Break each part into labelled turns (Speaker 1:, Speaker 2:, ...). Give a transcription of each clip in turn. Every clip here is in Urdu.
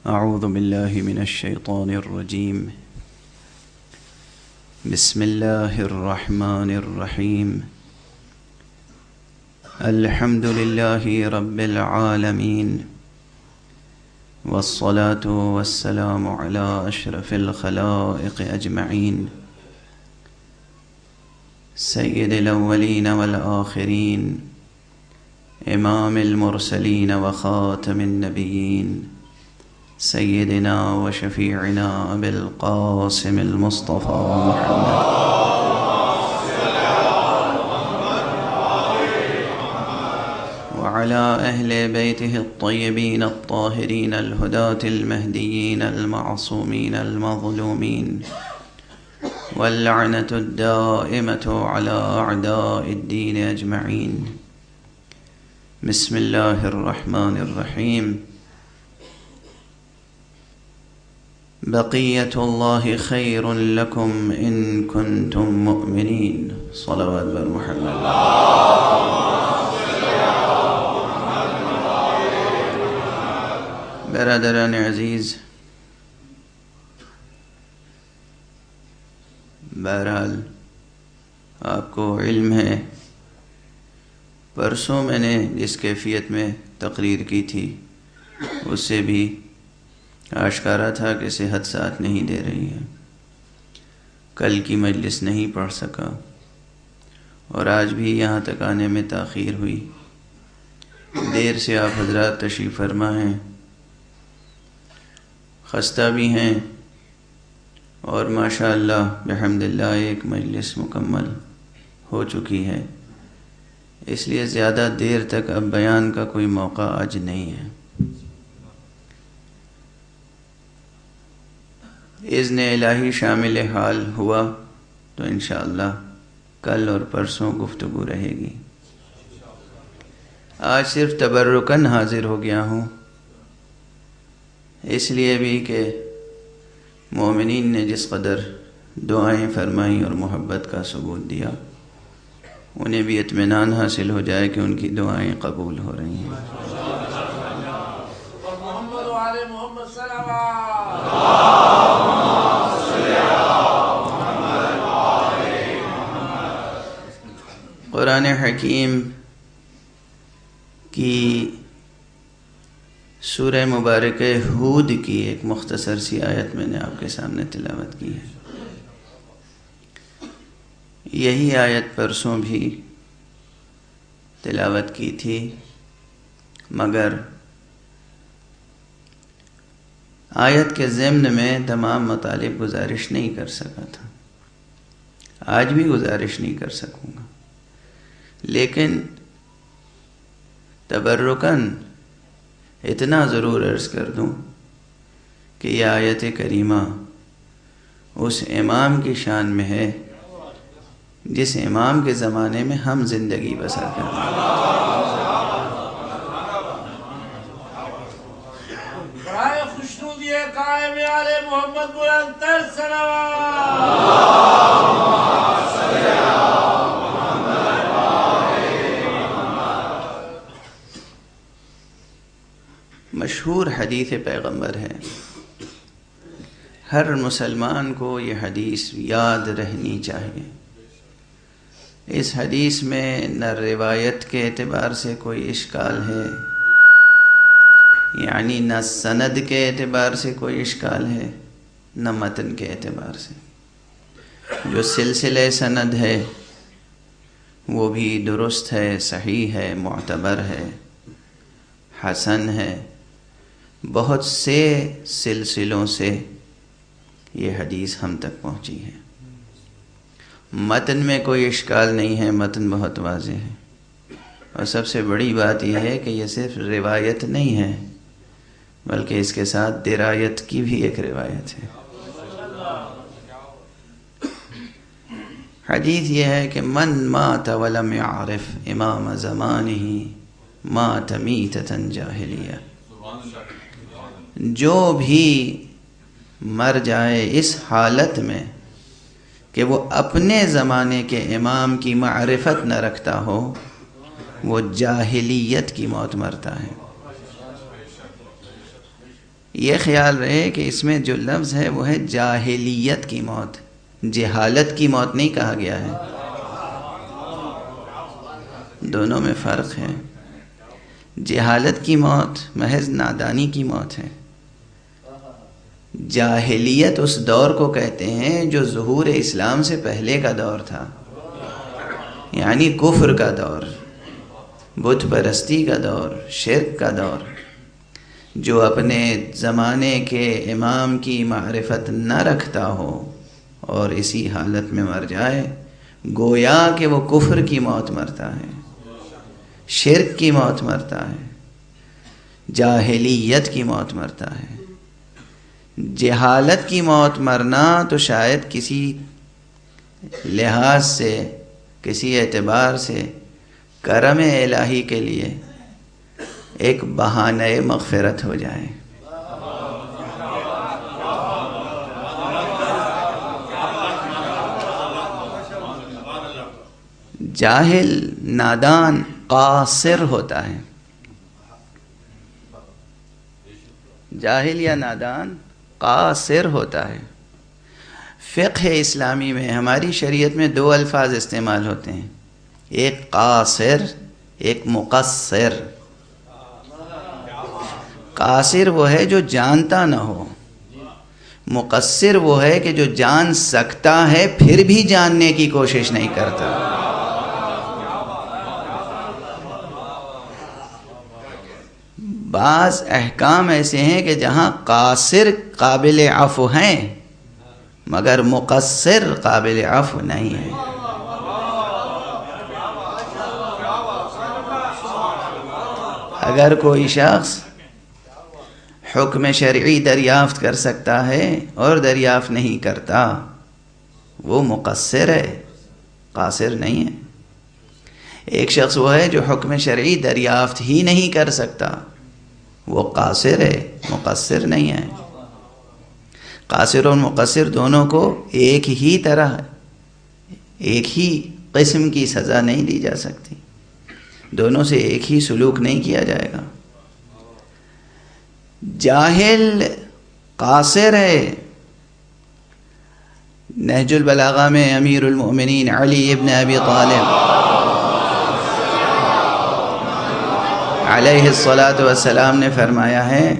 Speaker 1: أعوذ بالله من الشيطان الرجيم. بسم الله الرحمن الرحيم. الحمد لله رب العالمين، والصلاة والسلام على أشرف الخلائق أجمعين، سيد الأولين والآخرين، إمام المرسلين وخاتم النبيين، سيدنا وشفيعنا أبي القاسم المصطفى محمد وعلى أهل بيته الطيبين الطاهرين الهداة المهديين المعصومين المظلومين، واللعنة الدائمة على أعداء الدين أجمعين. بسم الله الرحمن الرحيم. بقية الله خير لكم إن كنتم مؤمنين. صلوات بر محمد. برادران عزیز، بہرحال آپ کو علم ہے، پرسوں میں نے جس کیفیت میں تقریر کی تھی اس سے بھی آشکارا تھا کہ صحت ساتھ نہیں دے رہی ہے. کل کی مجلس نہیں پڑھ سکا اور آج بھی یہاں تک آنے میں تاخیر ہوئی. دیر سے آپ حضرات تشریف فرما ہیں، خستہ بھی ہیں، اور ماشاءاللہ بحمداللہ ایک مجلس مکمل ہو چکی ہے، اس لیے زیادہ دیر تک اب بیان کا کوئی موقع آج نہیں ہے. اذن الہی شامل حال ہوا تو انشاءاللہ کل اور پرسوں گفتگو رہے گی. آج صرف تبرکاً حاضر ہو گیا ہوں، اس لیے بھی کہ مومنین نے جس قدر دعائیں فرمائیں اور محبت کا ثبوت دیا، انہیں بھی اطمینان حاصل ہو جائے کہ ان کی دعائیں قبول ہو رہی ہیں. قرآن حکیم کی سورہ مبارکہ ہود کی ایک مختصر سی آیت میں نے آپ کے سامنے تلاوت کی ہے. یہی آیت پرسوں بھی تلاوت کی تھی، مگر آیت کے ضمن میں تمام مطالب گزارش نہیں کر سکا تھا. آج بھی گزارش نہیں کر سکوں گا، لیکن تبرکاً اتنا ضرور عرض کر دوں کہ یہ آیت کریمہ اس امام کی شان میں ہے جس امام کے زمانے میں ہم زندگی بسر کرتے ہیں.
Speaker 2: برائے خوشنودی قائم آل محمد بلندتر صلوات.
Speaker 1: مشہور حدیث پیغمبر ہے، ہر مسلمان کو یہ حدیث یاد رہنی چاہیے. اس حدیث میں نہ روایت کے اعتبار سے کوئی اشکال ہے، یعنی نہ سند کے اعتبار سے کوئی اشکال ہے، نہ متن کے اعتبار سے. جو سلسلہ سند ہے وہ بھی درست ہے، صحیح ہے، معتبر ہے، حسن ہے. بہت سے سلسلوں سے یہ حدیث ہم تک پہنچی ہے. متن میں کوئی اشکال نہیں ہے، متن بہت واضح ہے. اور سب سے بڑی بات یہ ہے کہ یہ صرف روایت نہیں ہے بلکہ اس کے ساتھ درایت کی بھی ایک روایت ہے. حدیث یہ ہے کہ من مات ولم يعرف امام زمانہ مات میتۃ جاہلیہ. جو بھی مر جائے اس حالت میں کہ وہ اپنے زمانے کے امام کی معرفت نہ رکھتا ہو، وہ جاہلیت کی موت مرتا ہے. یہ خیال رہے کہ اس میں جو لفظ ہے وہ ہے جاہلیت کی موت، جہالت کی موت نہیں کہا گیا ہے، دونوں میں فرق ہے۔ جہالت کی موت محض نادانی کی موت ہے، جاہلیت اس دور کو کہتے ہیں جو ظہور اسلام سے پہلے کا دور تھا، یعنی کفر کا دور، بت پرستی کا دور، شرک کا دور۔ جو اپنے زمانے کے امام کی معرفت نہ رکھتا ہو اور اسی حالت میں مر جائے، گویا کہ وہ کفر کی موت مرتا ہے، شرک کی موت مرتا ہے، جاہلیت کی موت مرتا ہے۔ جہالت کی موت مرنا تو شاید کسی لحاظ سے، کسی اعتبار سے کرم الہی کے لیے ایک بہانہ مغفرت ہو جائے۔ جاہل، نادان، قاصر ہوتا ہے۔ جاہل یا نادان قاصر ہوتا ہے۔ فقہ اسلامی میں، ہماری شریعت میں دو الفاظ استعمال ہوتے ہیں، ایک قاصر، ایک مقصر۔ قاصر وہ ہے جو جانتا نہ ہو، مقصر وہ ہے کہ جو جان سکتا ہے پھر بھی جاننے کی کوشش نہیں کرتا۔ بعض احکام ایسے ہیں کہ جہاں قاصر قابل عفو ہیں مگر مقصر قابل عفو نہیں ہے۔ اگر کوئی شخص حکم شرعی دریافت کر سکتا ہے اور دریافت نہیں کرتا، وہ مقصر ہے، قاصر نہیں ہے۔ ایک شخص وہ ہے جو حکم شرعی دریافت ہی نہیں کر سکتا، وہ قاصر ہے، مقصر نہیں ہے۔ قاصر اور مقصر دونوں کو ایک ہی طرح، ایک ہی قسم کی سزا نہیں دی جا سکتی، دونوں سے ایک ہی سلوک نہیں کیا جائے گا۔ جاہل قاصر ہے۔ نہج البلاغہ میں امیر المؤمنین علی ابن ابی طالب علیہ الصلاۃ والسلام نے فرمایا ہے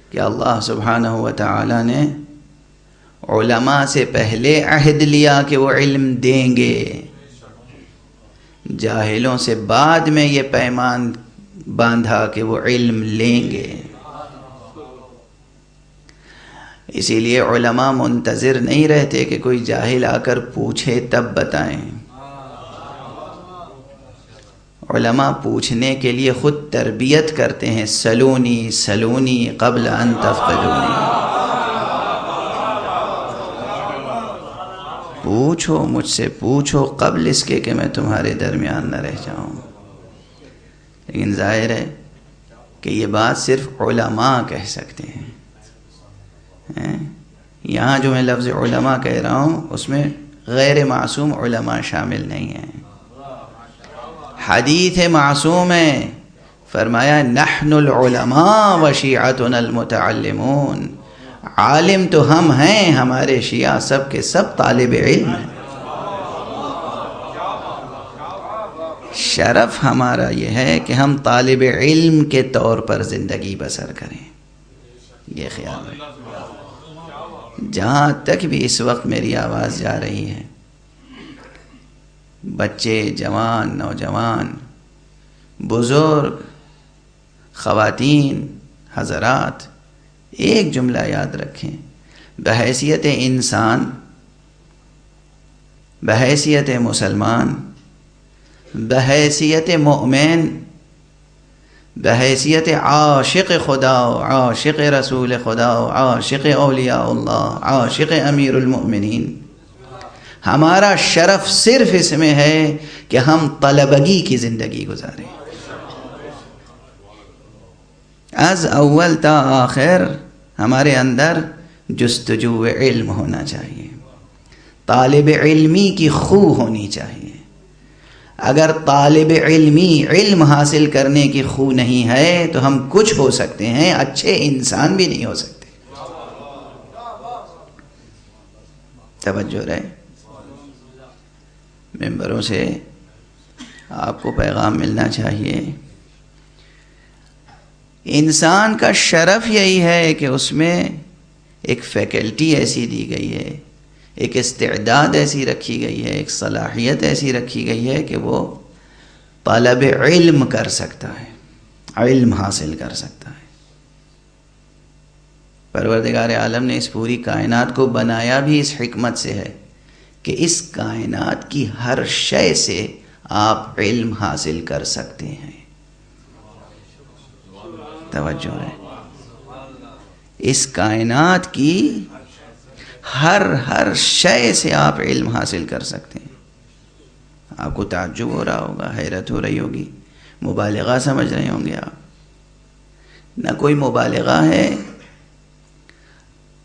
Speaker 1: کہ اللہ سبحانہ و تعالی نے علماء سے پہلے عہد لیا کہ وہ علم دیں گے، جاہلوں سے بعد میں یہ پیمان باندھا کہ وہ علم لیں گے۔ اسی لیے علماء منتظر نہیں رہتے کہ کوئی جاہل آ کر پوچھے تب بتائیں، علماء پوچھنے کے لیے خود تربیت کرتے ہیں، سلونی سلونی قبل ان تفقدونی، پوچھو مجھ سے، پوچھو قبل اس کے کہ میں تمہارے درمیان نہ رہ جاؤں۔ لیکن ظاہر ہے کہ یہ بات صرف علماء کہہ سکتے ہیں۔ یہاں جو میں لفظ علماء کہہ رہا ہوں اس میں غیر معصوم علماء شامل نہیں ہیں۔ حدیث معصوم ہے، فرمایا نحن العلماء وشیعتنا المتعلمون، عالم تو ہم ہیں، ہمارے شیعہ سب کے سب طالب علم ہیں۔ شرف ہمارا یہ ہے کہ ہم طالب علم کے طور پر زندگی بسر کریں، یہ خیال ہے۔ جہاں تک بھی اس وقت میری آواز جا رہی ہے، بچے، جوان، نوجوان، بزرگ، خواتین، حضرات، ایک جملہ یاد رکھیں، بحیثیت انسان، بحیثیت مسلمان، بحیثیت مؤمن، بحیثیت عاشق خدا و عاشق رسول خدا و عاشق اولیاء اللہ، عاشق امیر المؤمنین، ہمارا شرف صرف اس میں ہے کہ ہم طلبگی کی زندگی گزاریں، از اول تا آخر ہمارے اندر جستجو علم ہونا چاہیے، طالب علمی کی خو ہونی چاہیے۔ اگر طالب علمی علم حاصل کرنے کی خو نہیں ہے تو ہم کچھ ہو سکتے ہیں، اچھے انسان بھی نہیں ہو سکتے۔ توجہ رہے، ممبروں سے آپ کو پیغام ملنا چاہیے۔ انسان کا شرف یہی ہے کہ اس میں ایک فیکلٹی ایسی دی گئی ہے، ایک استعداد ایسی رکھی گئی ہے، ایک صلاحیت ایسی رکھی گئی ہے کہ وہ طلب علم کر سکتا ہے، علم حاصل کر سکتا ہے۔ پروردگار عالم نے اس پوری کائنات کو بنایا بھی اس حکمت سے ہے کہ اس کائنات کی ہر شے سے آپ علم حاصل کر سکتے ہیں۔ توجہ ہے، اس کائنات کی ہر شے سے آپ علم حاصل کر سکتے ہیں۔ آپ کو تعجب ہو رہا ہوگا، حیرت ہو رہی ہوگی، مبالغہ سمجھ رہے ہوں گے آپ۔ نہ کوئی مبالغہ ہے،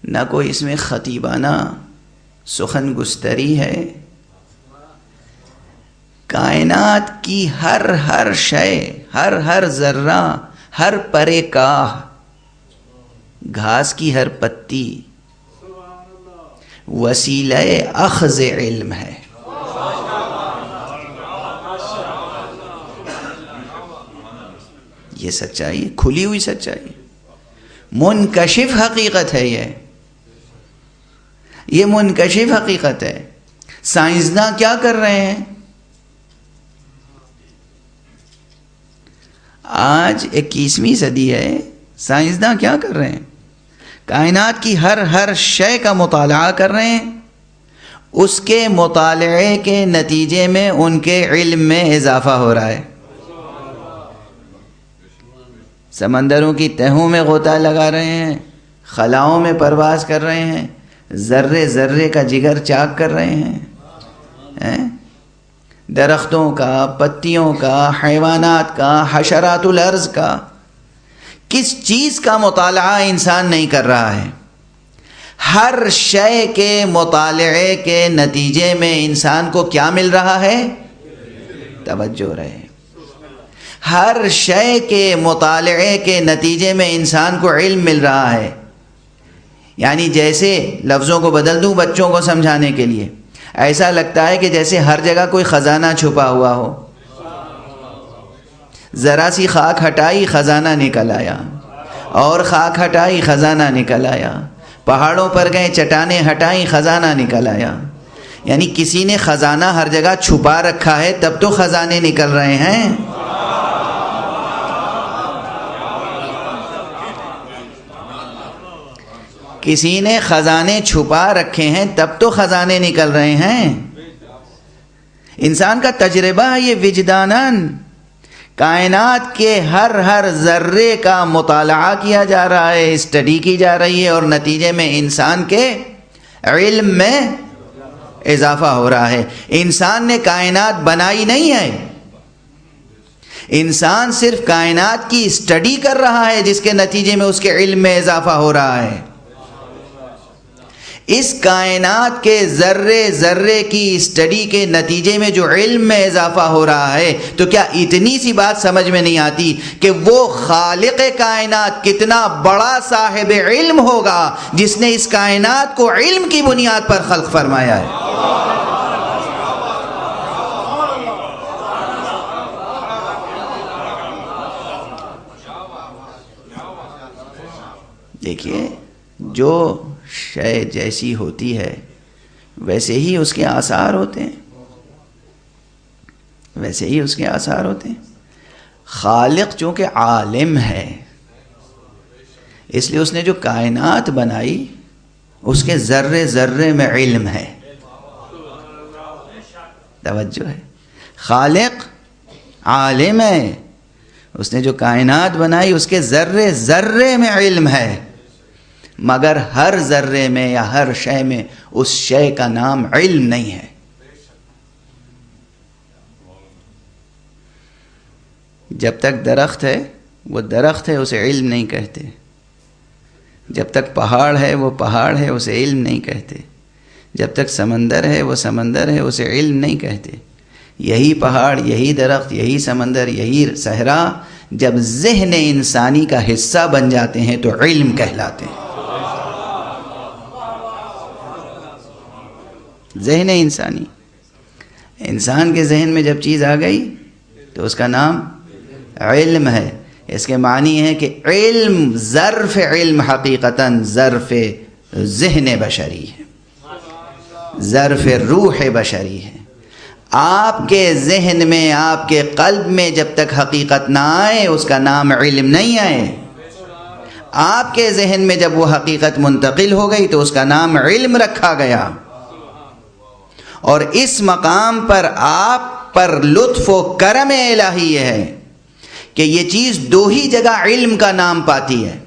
Speaker 1: نہ کوئی اس میں خطیبانہ سخن گستری ہے۔ کائنات کی ہر شے، ہر ذرہ، ہر پرے کاہ، گھاس کی ہر پتی وسیلہ اخذ علم ہے۔ یہ سچائی، کھلی ہوئی سچائی، منکشف حقیقت ہے۔ یہ منکشف حقیقت ہے۔ سائنسداں کیا کر رہے ہیں؟ آج 21ویں صدی ہے، سائنسداں کیا کر رہے ہیں؟ کائنات کی ہر شے کا مطالعہ کر رہے ہیں، اس کے مطالعے کے نتیجے میں ان کے علم میں اضافہ ہو رہا ہے۔ سمندروں کی تہوں میں غوطہ لگا رہے ہیں، خلاؤں میں پرواز کر رہے ہیں، ذرے کا جگر چاک کر رہے ہیں، درختوں کا، پتیوں کا، حیوانات کا، حشرات الارض کا۔ کس چیز کا مطالعہ انسان نہیں کر رہا ہے؟ ہر شے کے مطالعے کے نتیجے میں انسان کو کیا مل رہا ہے؟ توجہ رہے، ہر شے کے مطالعے کے نتیجے میں انسان کو علم مل رہا ہے۔ یعنی جیسے لفظوں کو بدل دوں بچوں کو سمجھانے کے لیے، ایسا لگتا ہے کہ جیسے ہر جگہ کوئی خزانہ چھپا ہوا ہو۔ ذرا سی خاک ہٹائی، خزانہ نکل آیا، اور خاک ہٹائی، خزانہ نکل آیا۔ پہاڑوں پر گئے، چٹانیں ہٹائیں، خزانہ نکل آیا۔ یعنی کسی نے خزانہ ہر جگہ چھپا رکھا ہے، تب تو خزانے نکل رہے ہیں۔ کسی نے خزانے چھپا رکھے ہیں، تب تو خزانے نکل رہے ہیں۔ انسان کا تجربہ ہے یہ وجداناً، کائنات کے ہر ذرے کا مطالعہ کیا جا رہا ہے، اسٹڈی کی جا رہی ہے، اور نتیجے میں انسان کے علم میں اضافہ ہو رہا ہے۔ انسان نے کائنات بنائی نہیں ہے، انسان صرف کائنات کی اسٹڈی کر رہا ہے، جس کے نتیجے میں اس کے علم میں اضافہ ہو رہا ہے۔ اس کائنات کے ذرے کی اسٹڈی کے نتیجے میں جو علم میں اضافہ ہو رہا ہے، تو کیا اتنی سی بات سمجھ میں نہیں آتی کہ وہ خالق کائنات کتنا بڑا صاحب علم ہوگا جس نے اس کائنات کو علم کی بنیاد پر خلق فرمایا ہے۔ دیکھیے، جو شے جیسی ہوتی ہے ویسے ہی اس کے آثار ہوتے ہیں، ویسے ہی اس کے آثار ہوتے ہیں۔ خالق چونکہ عالم ہے، اس لیے اس نے جو کائنات بنائی اس کے ذرے میں علم ہے۔ توجہ ہے، خالق عالم ہے، اس نے جو کائنات بنائی اس کے ذرے میں علم ہے، مگر ہر ذرے میں یا ہر شے میں اس شے کا نام علم نہیں ہے۔ جب تک درخت ہے وہ درخت ہے، اسے علم نہیں کہتے۔ جب تک پہاڑ ہے وہ پہاڑ ہے، اسے علم نہیں کہتے۔ جب تک سمندر ہے وہ سمندر ہے، اسے علم نہیں کہتے۔ یہی پہاڑ، یہی درخت، یہی سمندر، یہی صحرا جب ذہن انسانی کا حصہ بن جاتے ہیں تو علم کہلاتے ہیں۔ ذہن انسانی، انسان کے ذہن میں جب چیز آ گئی تو اس کا نام علم ہے۔ اس کے معنی ہے کہ علم، ظرف علم حقیقتاً ظرف ذہن بشری ہے، ظرف روح بشری ہے۔ آپ کے ذہن میں، آپ کے قلب میں جب تک حقیقت نہ آئے اس کا نام علم نہیں آئے۔ آپ کے ذہن میں جب وہ حقیقت منتقل ہو گئی تو اس کا نام علم رکھا گیا۔ اور اس مقام پر آپ پر لطف و کرم الہی ہے کہ یہ چیز دو ہی جگہ علم کا نام پاتی ہے۔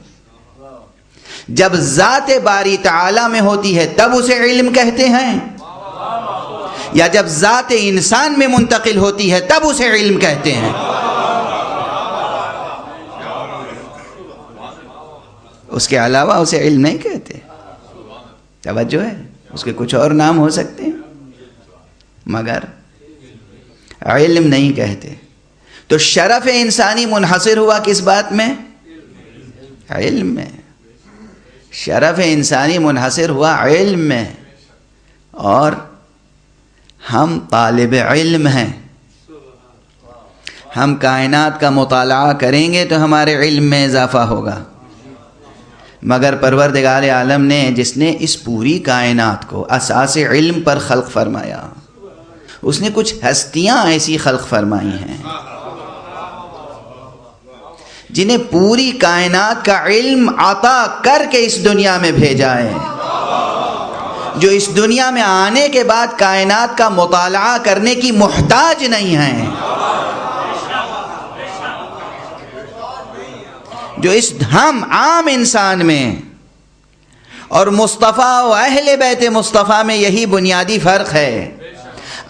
Speaker 1: جب ذات باری تعالی میں ہوتی ہے تب اسے علم کہتے ہیں، یا جب ذات انسان میں منتقل ہوتی ہے تب اسے علم کہتے ہیں۔ اس کے علاوہ اسے علم نہیں کہتے۔ توجہ ہے، اس کے کچھ اور نام ہو سکتے ہیں مگر علم نہیں کہتے۔ تو شرف انسانی منحصر ہوا کس بات میں؟ علم میں۔ شرف انسانی منحصر ہوا علم میں، اور ہم طالب علم ہیں۔ ہم کائنات کا مطالعہ کریں گے تو ہمارے علم میں اضافہ ہوگا، مگر پروردگار عالم نے، جس نے اس پوری کائنات کو اساس علم پر خلق فرمایا، اس نے کچھ ہستیاں ایسی خلق فرمائی ہیں جنہیں پوری کائنات کا علم عطا کر کے اس دنیا میں بھیجا ہے، جو اس دنیا میں آنے کے بعد کائنات کا مطالعہ کرنے کی محتاج نہیں ہیں، جو اس ہم عام انسان میں اور مصطفیٰ و اہل بیت مصطفیٰ میں یہی بنیادی فرق ہے۔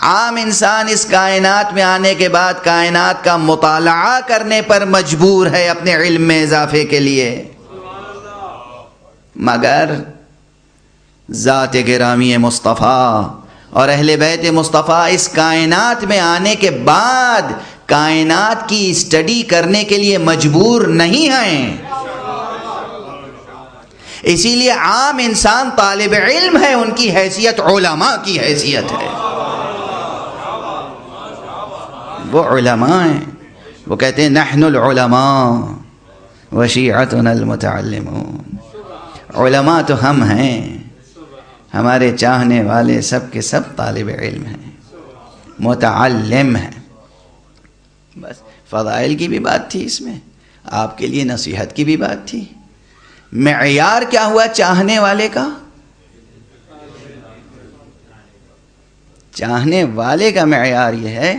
Speaker 1: عام انسان اس کائنات میں آنے کے بعد کائنات کا مطالعہ کرنے پر مجبور ہے اپنے علم میں اضافے کے لیے، مگر ذات گرامی مصطفیٰ اور اہل بیت مصطفیٰ اس کائنات میں آنے کے بعد کائنات کی اسٹڈی کرنے کے لیے مجبور نہیں ہیں۔ اسی لیے عام انسان طالب علم ہے، ان کی حیثیت علماء کی حیثیت ہے۔ وہ علماء ہیں، وہ کہتے ہیں نحن العلماء وشیعتنا المتعلمون۔ علماء تو ہم ہیں، ہمارے چاہنے والے سب کے سب طالب علم ہیں، متعلم ہیں۔ بس فضائل کی بھی بات تھی اس میں، آپ کے لیے نصیحت کی بھی بات تھی۔ معیار کیا ہوا چاہنے والے کا؟ چاہنے والے کا معیار یہ ہے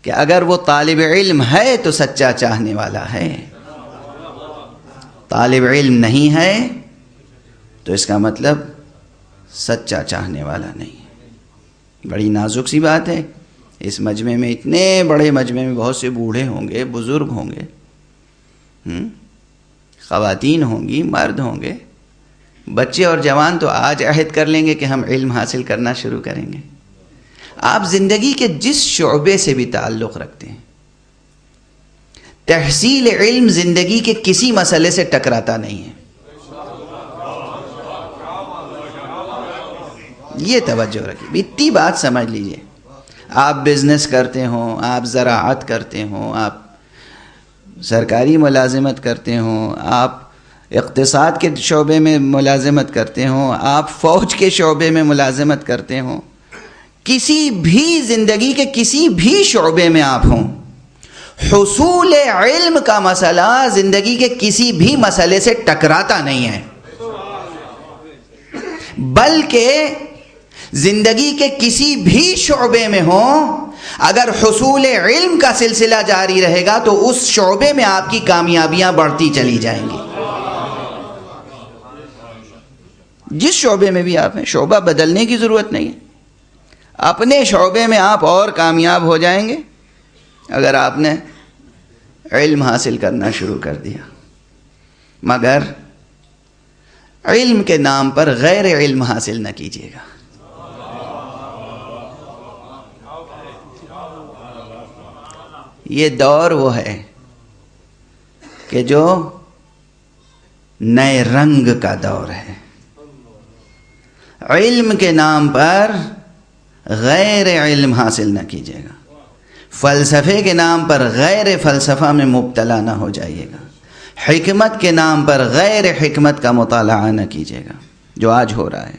Speaker 1: کہ اگر وہ طالب علم ہے تو سچا چاہنے والا ہے، طالب علم نہیں ہے تو اس کا مطلب سچا چاہنے والا نہیں۔ بڑی نازک سی بات ہے۔ اس مجمع میں، اتنے بڑے مجمع میں بہت سے بوڑھے ہوں گے، بزرگ ہوں گے، خواتین ہوں گی، مرد ہوں گے، بچے اور جوان تو آج عہد کر لیں گے کہ ہم علم حاصل کرنا شروع کریں گے۔ آپ زندگی کے جس شعبے سے بھی تعلق رکھتے ہیں، تحصیل علم زندگی کے کسی مسئلے سے ٹکراتا نہیں ہے۔ یہ توجہ رکھیے، اتنی بات سمجھ لیجئے۔ آپ بزنس کرتے ہوں، آپ زراعت کرتے ہوں، آپ سرکاری ملازمت کرتے ہوں، آپ اقتصاد کے شعبے میں ملازمت کرتے ہوں، آپ فوج کے شعبے میں ملازمت کرتے ہوں، کسی بھی زندگی کے کسی بھی شعبے میں آپ ہوں، حصول علم کا مسئلہ زندگی کے کسی بھی مسئلے سے ٹکراتا نہیں ہے، بلکہ زندگی کے کسی بھی شعبے میں ہوں، اگر حصول علم کا سلسلہ جاری رہے گا تو اس شعبے میں آپ کی کامیابیاں بڑھتی چلی جائیں گی۔ جس شعبے میں بھی آپ ہیں، شعبہ بدلنے کی ضرورت نہیں ہے، اپنے شعبے میں آپ اور کامیاب ہو جائیں گے اگر آپ نے علم حاصل کرنا شروع کر دیا۔ مگر علم کے نام پر غیر علم حاصل نہ کیجیے گا۔ یہ دور وہ ہے کہ جو نئے رنگ کا دور ہے. علم کے نام پر غیر علم حاصل نہ کیجیے گا، فلسفے کے نام پر غیر فلسفہ میں مبتلا نہ ہو جائیے گا، حکمت کے نام پر غیر حکمت کا مطالعہ نہ کیجیے گا جو آج ہو رہا ہے.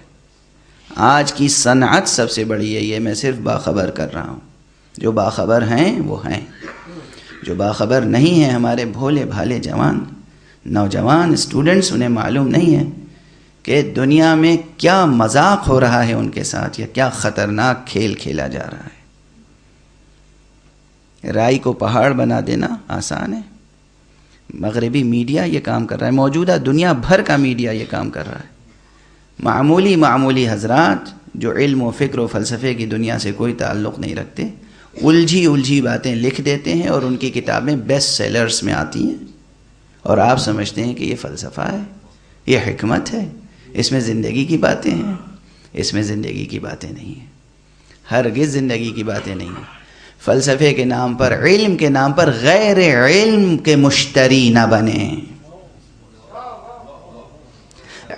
Speaker 1: آج کی صنعت سب سے بڑی ہے. یہ میں صرف باخبر کر رہا ہوں. جو باخبر ہیں وہ ہیں، جو باخبر نہیں ہیں ہمارے بھولے بھالے جوان نوجوان اسٹوڈنٹس، انہیں معلوم نہیں ہے کہ دنیا میں کیا مذاق ہو رہا ہے ان کے ساتھ، یا کیا خطرناک کھیل کھیلا جا رہا ہے. رائی کو پہاڑ بنا دینا آسان ہے. مغربی میڈیا یہ کام کر رہا ہے، موجودہ دنیا بھر کا میڈیا یہ کام کر رہا ہے. معمولی حضرات جو علم و فکر و فلسفے کی دنیا سے کوئی تعلق نہیں رکھتے، الجھی باتیں لکھ دیتے ہیں اور ان کی کتابیں بیسٹ سیلرز میں آتی ہیں، اور آپ سمجھتے ہیں کہ یہ فلسفہ ہے، یہ حکمت ہے، اس میں زندگی کی باتیں ہیں. اس میں زندگی کی باتیں نہیں ہیں، ہرگز زندگی کی باتیں نہیں ہیں. فلسفے کے نام پر، علم کے نام پر غیر علم کے مشتری نہ بنیں.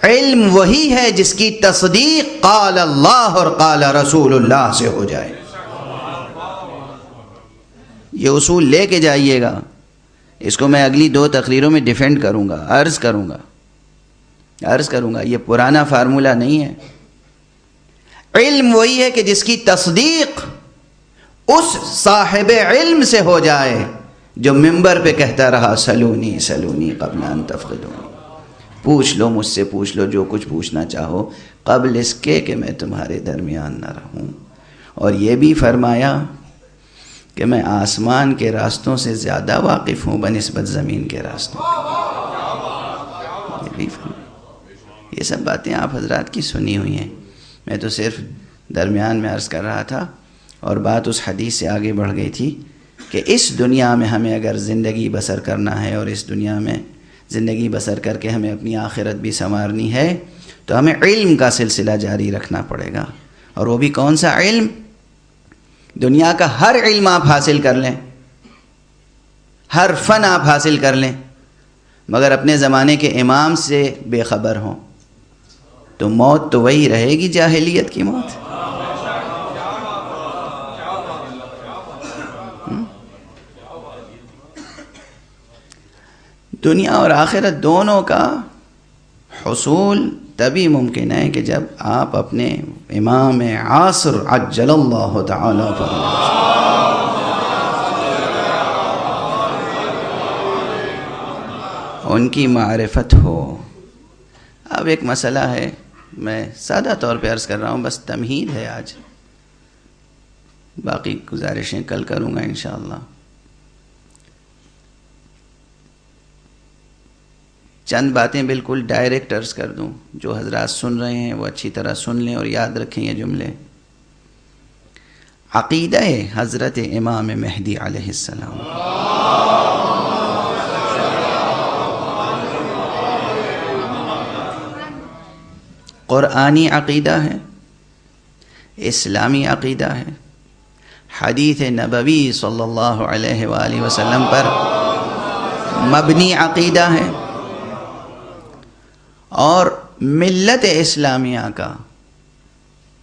Speaker 1: علم وہی ہے جس کی تصدیق قال اللہ اور قال رسول اللہ سے ہو جائے. یہ اصول لے کے جائیے گا. اس کو میں اگلی 2 تقریروں میں ڈیفینڈ کروں گا، عرض کروں گا. یہ پرانا فارمولہ نہیں ہے. علم وہی ہے کہ جس کی تصدیق اس صاحب علم سے ہو جائے جو منبر پہ کہتا رہا سلونی سلونی قبل ان تفقدونی، پوچھ لو مجھ سے، پوچھ لو جو کچھ پوچھنا چاہو قبل اس کے کہ میں تمہارے درمیان نہ رہوں. اور یہ بھی فرمایا کہ میں آسمان کے راستوں سے زیادہ واقف ہوں بنسبت زمین کے راستوں. یہ بھی فرمایا. یہ سب باتیں آپ حضرات کی سنی ہوئی ہیں. میں تو صرف درمیان میں عرض کر رہا تھا، اور بات اس حدیث سے آگے بڑھ گئی تھی کہ اس دنیا میں ہمیں اگر زندگی بسر کرنا ہے، اور اس دنیا میں زندگی بسر کر کے ہمیں اپنی آخرت بھی سنوارنی ہے، تو ہمیں علم کا سلسلہ جاری رکھنا پڑے گا. اور وہ بھی کون سا علم؟ دنیا کا ہر علم آپ حاصل کر لیں، ہر فن آپ حاصل کر لیں، مگر اپنے زمانے کے امام سے بے خبر ہوں تو موت تو وہی رہے گی، جاہلیت کی موت. دنیا اور آخرت دونوں کا حصول تبھی ممکن ہے کہ جب آپ اپنے امام عاصر عجل اللہ تعالی ان کی معرفت ہو. اب ایک مسئلہ ہے، میں سادہ طور پہ عرض کر رہا ہوں، بس تمہید ہے آج، باقی گزارشیں کل کروں گا انشاءاللہ. چند باتیں بالکل ڈائریکٹ عرض کر دوں، جو حضرات سن رہے ہیں وہ اچھی طرح سن لیں اور یاد رکھیں یہ جملے. عقیدہ حضرت امام مہدی علیہ السلام، قرآنی عقیدہ ہے، اسلامی عقیدہ ہے، حدیث نبوی صلی اللہ علیہ وآلہ وسلم پر مبنی عقیدہ ہے، اور ملت اسلامیہ کا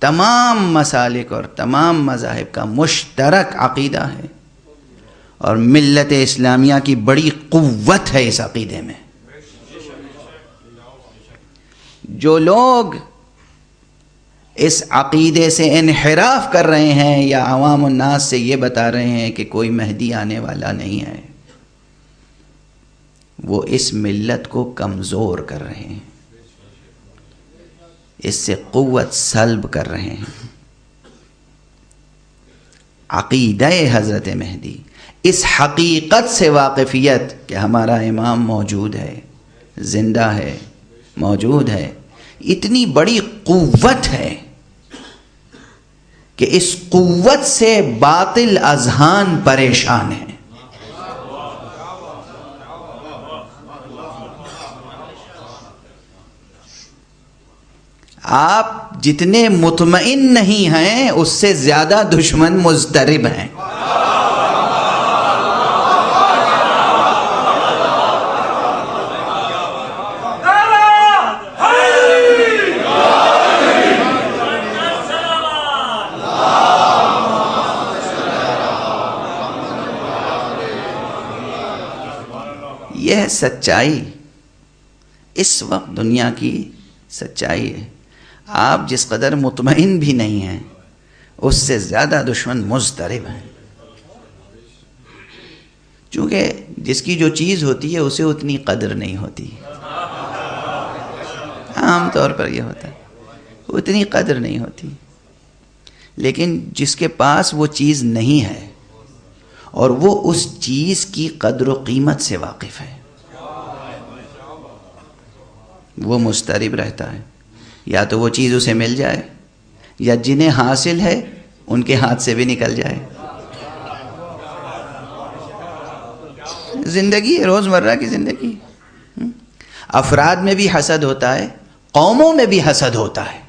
Speaker 1: تمام مسالک اور تمام مذاہب کا مشترک عقیدہ ہے. اور ملت اسلامیہ کی بڑی قوت ہے اس عقیدے میں. جو لوگ اس عقیدے سے انحراف کر رہے ہیں یا عوام الناس سے یہ بتا رہے ہیں کہ کوئی مہدی آنے والا نہیں ہے، وہ اس ملت کو کمزور کر رہے ہیں، اس سے قوت سلب کر رہے ہیں. عقیدہ حضرت مہدی، اس حقیقت سے واقفیت کہ ہمارا امام موجود ہے، زندہ ہے، موجود ہے، اتنی بڑی قوت ہے کہ اس قوت سے باطل اذہان پریشان ہیں. آپ جتنے مطمئن نہیں ہیں اس سے زیادہ دشمن مضطرب ہیں. یہ ہے سچائی، اس وقت دنیا کی سچائی ہے. آپ جس قدر مطمئن بھی نہیں ہیں اس سے زیادہ دشمن مضطرب ہیں، چونکہ جس کی جو چیز ہوتی ہے اسے اتنی قدر نہیں ہوتی. عام طور پر یہ ہوتا ہے، اتنی قدر نہیں ہوتی. لیکن جس کے پاس وہ چیز نہیں ہے اور وہ اس چیز کی قدر و قیمت سے واقف ہے، وہ مضطرب رہتا ہے. یا تو وہ چیز اسے مل جائے، یا جنہیں حاصل ہے ان کے ہاتھ سے بھی نکل جائے. زندگی، روزمرہ کی زندگی. افراد میں بھی حسد ہوتا ہے، قوموں میں بھی حسد ہوتا ہے.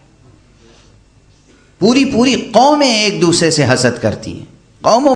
Speaker 1: پوری قومیں ایک دوسرے سے حسد کرتی ہیں. قوموں